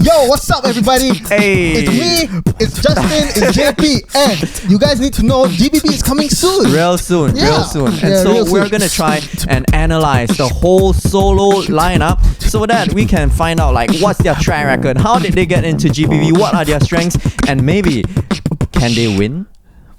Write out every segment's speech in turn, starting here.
Yo, what's up, everybody? Hey. It's me, it's Justin, it's JP, and you guys need to know GBB is coming soon. Real soon. And so we're gonna try and analyze the whole solo lineup so that we can find out like what's their track record, how did they get into GBB, what are their strengths, and maybe can they win?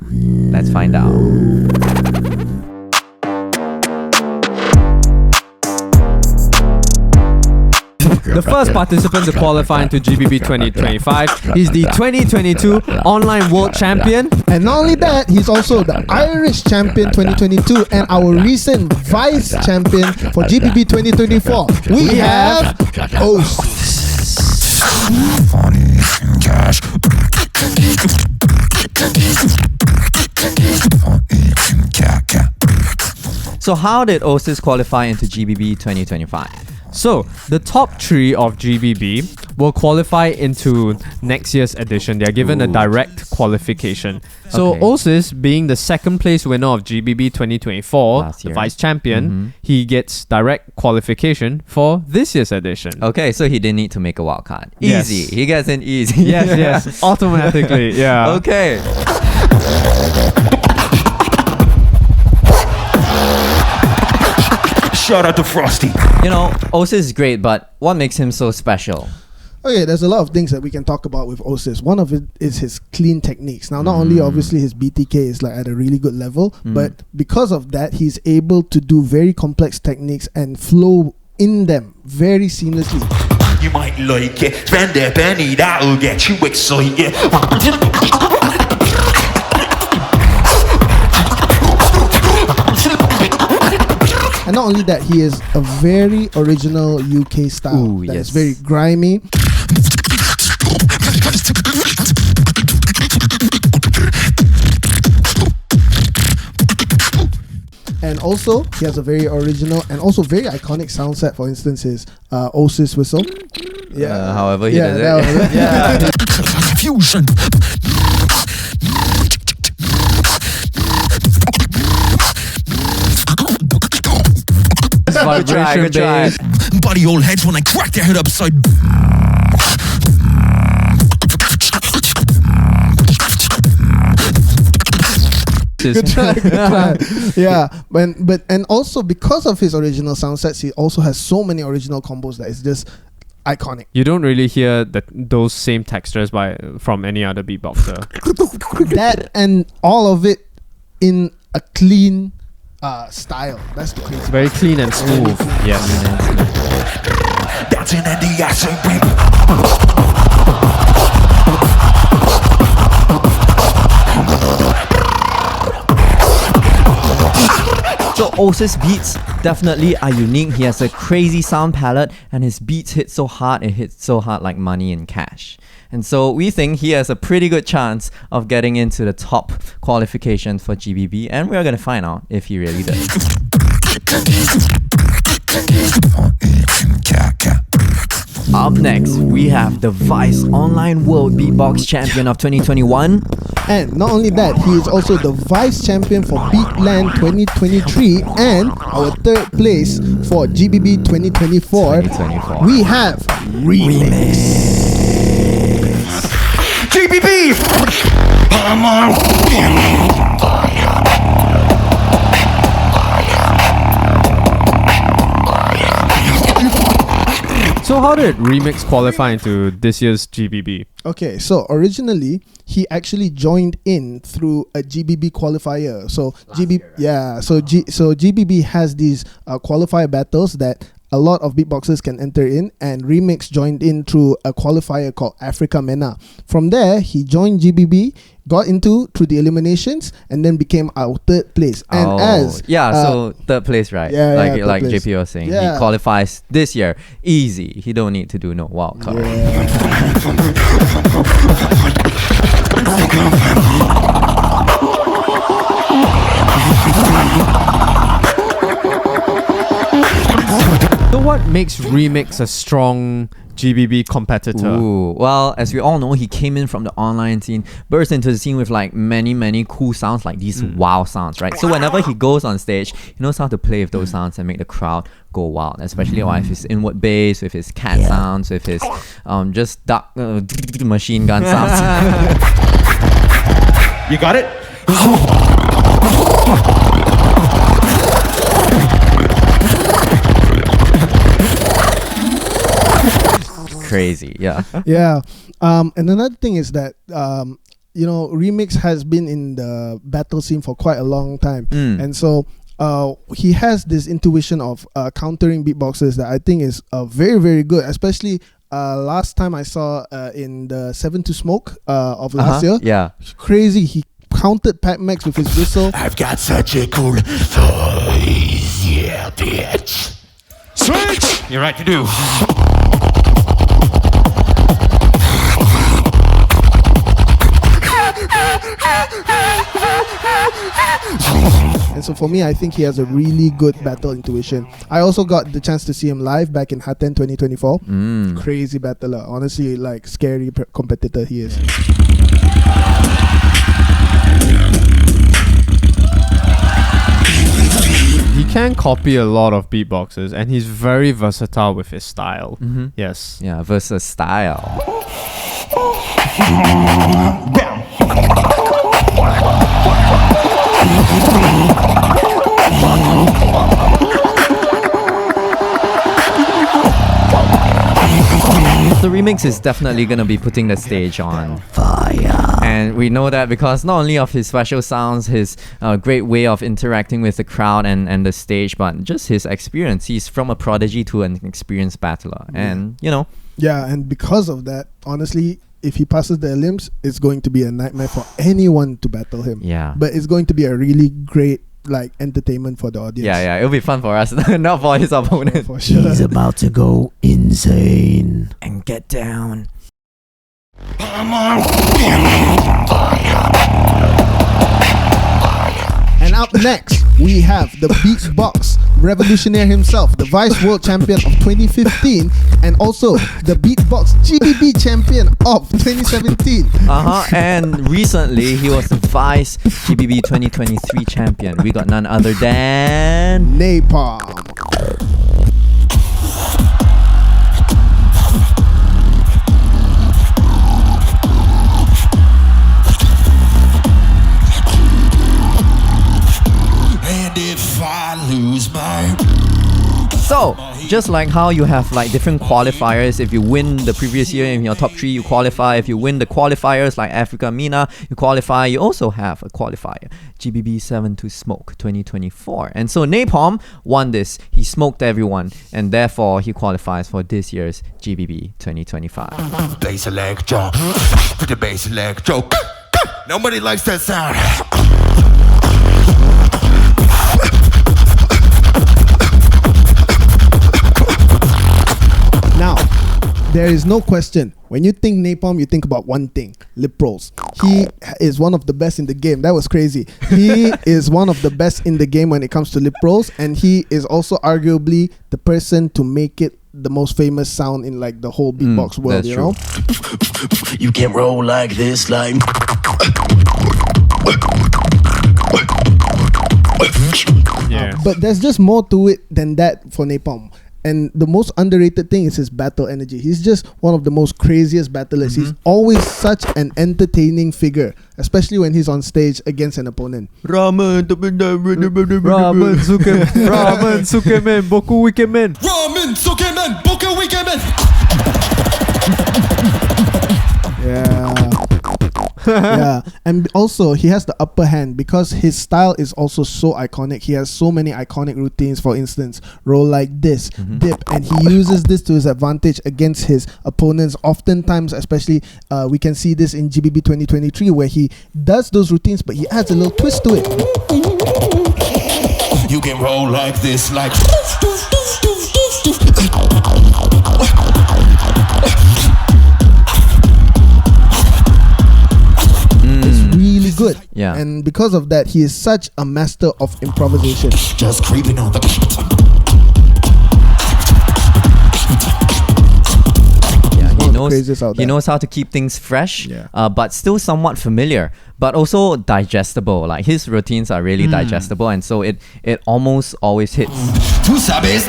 Let's find out. The first participant to qualify into GBB 2025 is the 2022 Online World Champion. And not only that, he's also the Irish Champion 2022 and our recent Vice Champion for GBB 2024. We have Osis. So how did Osis qualify into GBB 2025? So, the top 3 of GBB will qualify into next year's edition. They are given a direct qualification. So, Okay. Osis, being the second place winner of GBB 2024, Last the year. vice champion, he gets direct qualification for this year's edition. Okay, so he didn't need to make a wild card. Yes. Easy. He gets in easy. Yes, automatically, yeah. Okay. Shout out to Frosty. You know, Osis is great, but what makes him so special? Okay, there's a lot of things that we can talk about with Osis. One of it is his clean techniques. Now, not only obviously his BTK is like at a really good level, but because of that, he's able to do very complex techniques and flow in them very seamlessly. You might like it. Spend a penny, that'll get you excited. And not only that, he is a very original UK style. Ooh, that yes. is very grimy. And also, he has a very original and also very iconic sound set. For instance, his Osis whistle. However he does it. that was it. Yeah. Fusion. Good try, good try. Buddy old heads when I crack their head upside. Good try. Yeah, but and also because of his original sound sets, he also has so many original combos that is just iconic. You don't really hear those same textures from any other beatboxer. That and all of it in a clean style. That's the crazy. Very clean and smooth. Yes. Dancing in the acid. So Osis beats definitely are unique. He has a crazy sound palette and his beats hit so hard, it hits so hard like money in cash. And so we think he has a pretty good chance of getting into the top qualification for GBB, and we're going to find out if he really does. Up next, we have the Vice Online World Beatbox Champion of 2021. And not only that, he is also the vice champion for Beatland 2023 and our third place for GBB 2024. We have Remix. GBB. So how did Remix qualify into this year's GBB? Okay, so originally he actually joined in through a GBB qualifier. So GBB has these qualifier battles that a lot of beatboxers can enter in, and Remix joined in through a qualifier called Africa MENA. From there, he joined GBB, got into through the eliminations, and then became our third place. And so third place, right? third like place. JP was saying, Yeah. he qualifies this year easy. He don't need to do no wild card. So what makes Remix a strong GBB competitor? Ooh, well, as we all know, he came in from the online scene, burst into the scene with like many cool sounds, like these wow sounds, right? So whenever he goes on stage, he knows how to play with those sounds and make the crowd go wild, especially with his inward bass, with his cat sounds, with his just duck machine gun sounds. You got it? Crazy, yeah. Yeah. And another thing is that Remix has been in the battle scene for quite a long time, and so he has this intuition of countering beatboxers that I think is very, very good. Especially last time I saw in the 7 to Smoke of last year. Yeah. Crazy. He countered Pat Max with his whistle. I've got such a cool voice, yeah, bitch. Switch! You're right to do. And so for me, I think he has a really good battle intuition. I also got the chance to see him live back in Hatten 2024. Crazy battler. Honestly, like scary competitor he is. He can copy a lot of beatboxers, and he's very versatile with his style. Yes. Yeah, versus style. The Remix is definitely going to be putting the stage on fire. And we know that because not only of his special sounds, his great way of interacting with the crowd and the stage, but just his experience. He's from a prodigy to an experienced battler. And, Yeah, and because of that, honestly, if he passes the Olymps, it's going to be a nightmare for anyone to battle him. Yeah. But it's going to be a really great entertainment for the audience. Yeah, it'll be fun for us, not for his opponent. For sure. He's about to go insane. And get down. And up next, we have the Beatbox revolutionary himself, the Vice World Champion of 2015, and also the Beatbox GBB Champion of 2017. And recently, he was the Vice GBB 2023 Champion. We got none other than NaPoM. So, just like how you have like different qualifiers, if you win the previous year in your top 3, you qualify. If you win the qualifiers like Africa Mina, you qualify. You also have a qualifier, GBB 7 to Smoke 2024. And so NaPoM won this. He smoked everyone, and therefore he qualifies for this year's GBB 2025. Bass electro, put the bass electro. Nobody likes that sound. Now, there is no question. When you think NaPoM, you think about one thing: lip rolls. He is one of the best in the game. That was crazy. He is one of the best in the game when it comes to lip rolls, and he is also arguably the person to make it the most famous sound in like the whole beatbox world. That's You know, You can roll like this, like. Yeah. but there's just more to it than that for NaPoM. And the most underrated thing is his battle energy. He's just one of the most craziest battlers. He's always such an entertaining figure, especially when he's on stage against an opponent. Ramen sukemen, boku wikemen. Ramen, sukemen, boku wikemen. Yeah, and also he has the upper hand because his style is also so iconic. He has so many iconic routines. For instance, roll like this, dip, and he uses this to his advantage against his opponents. Oftentimes, especially we can see this in GBB 2023 where he does those routines, but he adds a little twist to it. You can roll like this, like. Really good. Yeah. And because of that, he is such a master of improvisation. Just creeping on the. knows craziest out he there. knows how to keep things fresh, Yeah. but still somewhat familiar, but also digestible. Like his routines are really digestible, and so it almost always hits. Tú sabes.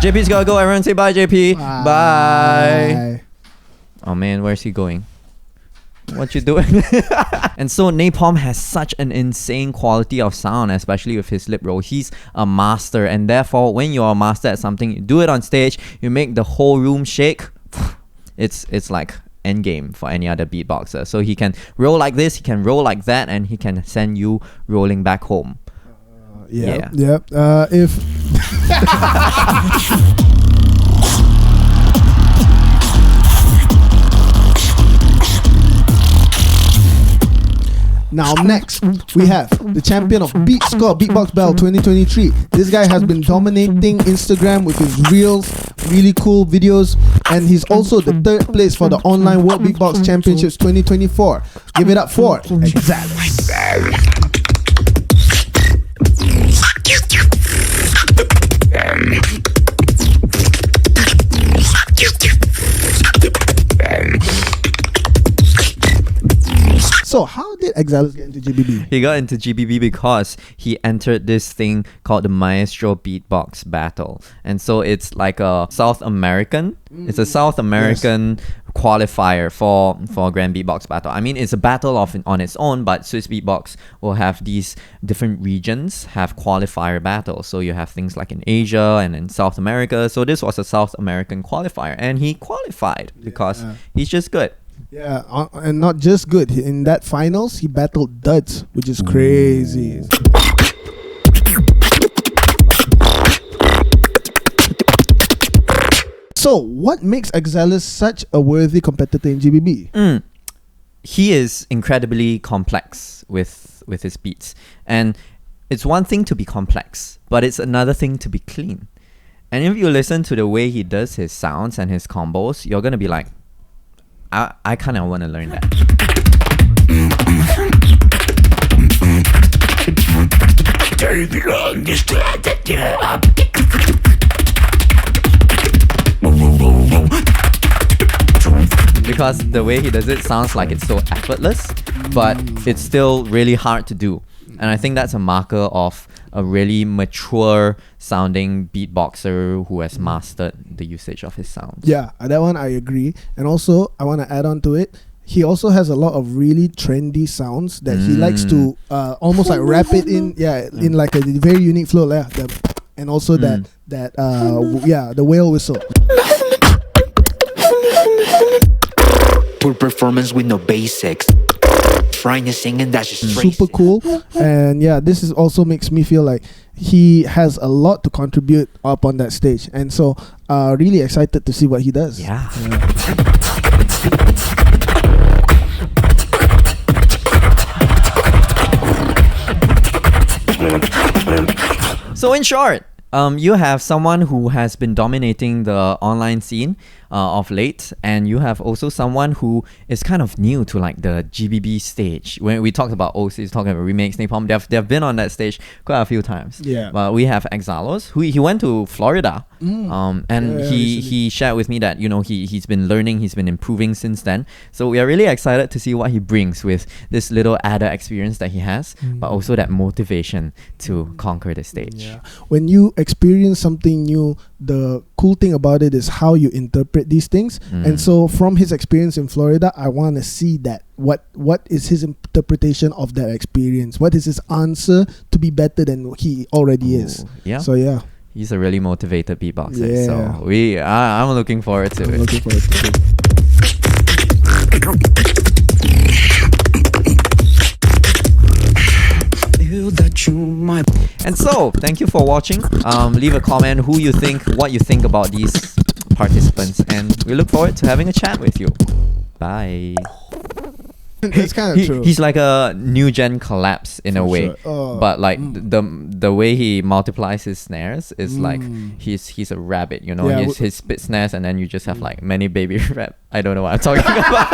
JP's gotta go. Everyone say bye, JP. Bye. Bye. Oh man, where's he going? What you doing? And so NaPoM has such an insane quality of sound, especially with his lip roll. He's a master, and therefore when you're a master at something, you do it on stage, you make the whole room shake. It's like endgame for any other beatboxer. So he can roll like this, he can roll like that, and he can send you rolling back home. Yeah. Yeah. If now next we have the champion of Beat Score Beatbox Battle 2023. This guy has been dominating Instagram with his reels, really cool videos, and he's also the third place for the online World Beatbox Championships 2024. Give it up for Exallos. So how did Exallos get into GBB? He got into GBB because he entered this thing called the Maestro Beatbox Battle. And so it's like a South American, it's a South American qualifier for Grand Beatbox Battle. I mean, it's a battle on its own, but Swiss Beatbox will have these different regions have qualifier battles. So you have things like in Asia and in South America. So this was a South American qualifier, and he qualified because he's just good. Yeah, and not just good. In that finals, he battled Duds, which is crazy. So, what makes Exallos such a worthy competitor in GBB? He is incredibly complex with his beats, and it's one thing to be complex, but it's another thing to be clean. And if you listen to the way he does his sounds and his combos, you're gonna be like, I kind of want to learn that. Because the way he does it sounds like it's so effortless, but it's still really hard to do. And I think that's a marker of a really mature sounding beatboxer who has mastered the usage of his sounds. Yeah, that one I agree. And also, I want to add on to it. He also has a lot of really trendy sounds that he likes to almost like wrap it in, in like a very unique flow. And also the whale whistle. Poor performance with no basics. Trying to sing and that's just super cool. And yeah, this is also makes me feel like he has a lot to contribute up on that stage. And so really excited to see what he does. Yeah. So in short, you have someone who has been dominating the online scene of late, and you have also someone who is kind of new to like the GBB stage. When we talked about Osis, talking about remakes, NaPoM, they've been on that stage quite a few times. Yeah. But we have Exallos, who he went to Florida, and he shared with me that he's been learning, he's been improving since then. So we are really excited to see what he brings with this little added experience that he has, but also that motivation to conquer the stage. Yeah. When you experience something new, the cool thing about it is how you interpret these things. And so from his experience in Florida, I want to see that what is his interpretation of that experience, what is his answer to be better than he already is. Yeah. So yeah, he's a really motivated beatboxer. Yeah. So I'm looking forward to it. looking forward to it. And so, thank you for watching. Leave a comment what you think about these participants, and we look forward to having a chat with you. Bye. It's kind of true. He's like a new gen collapse in a way, sure. but like the way he multiplies his snares is like he's a rabbit, Yeah, his spit snares, and then you just have like many baby rap. I don't know what I'm talking about.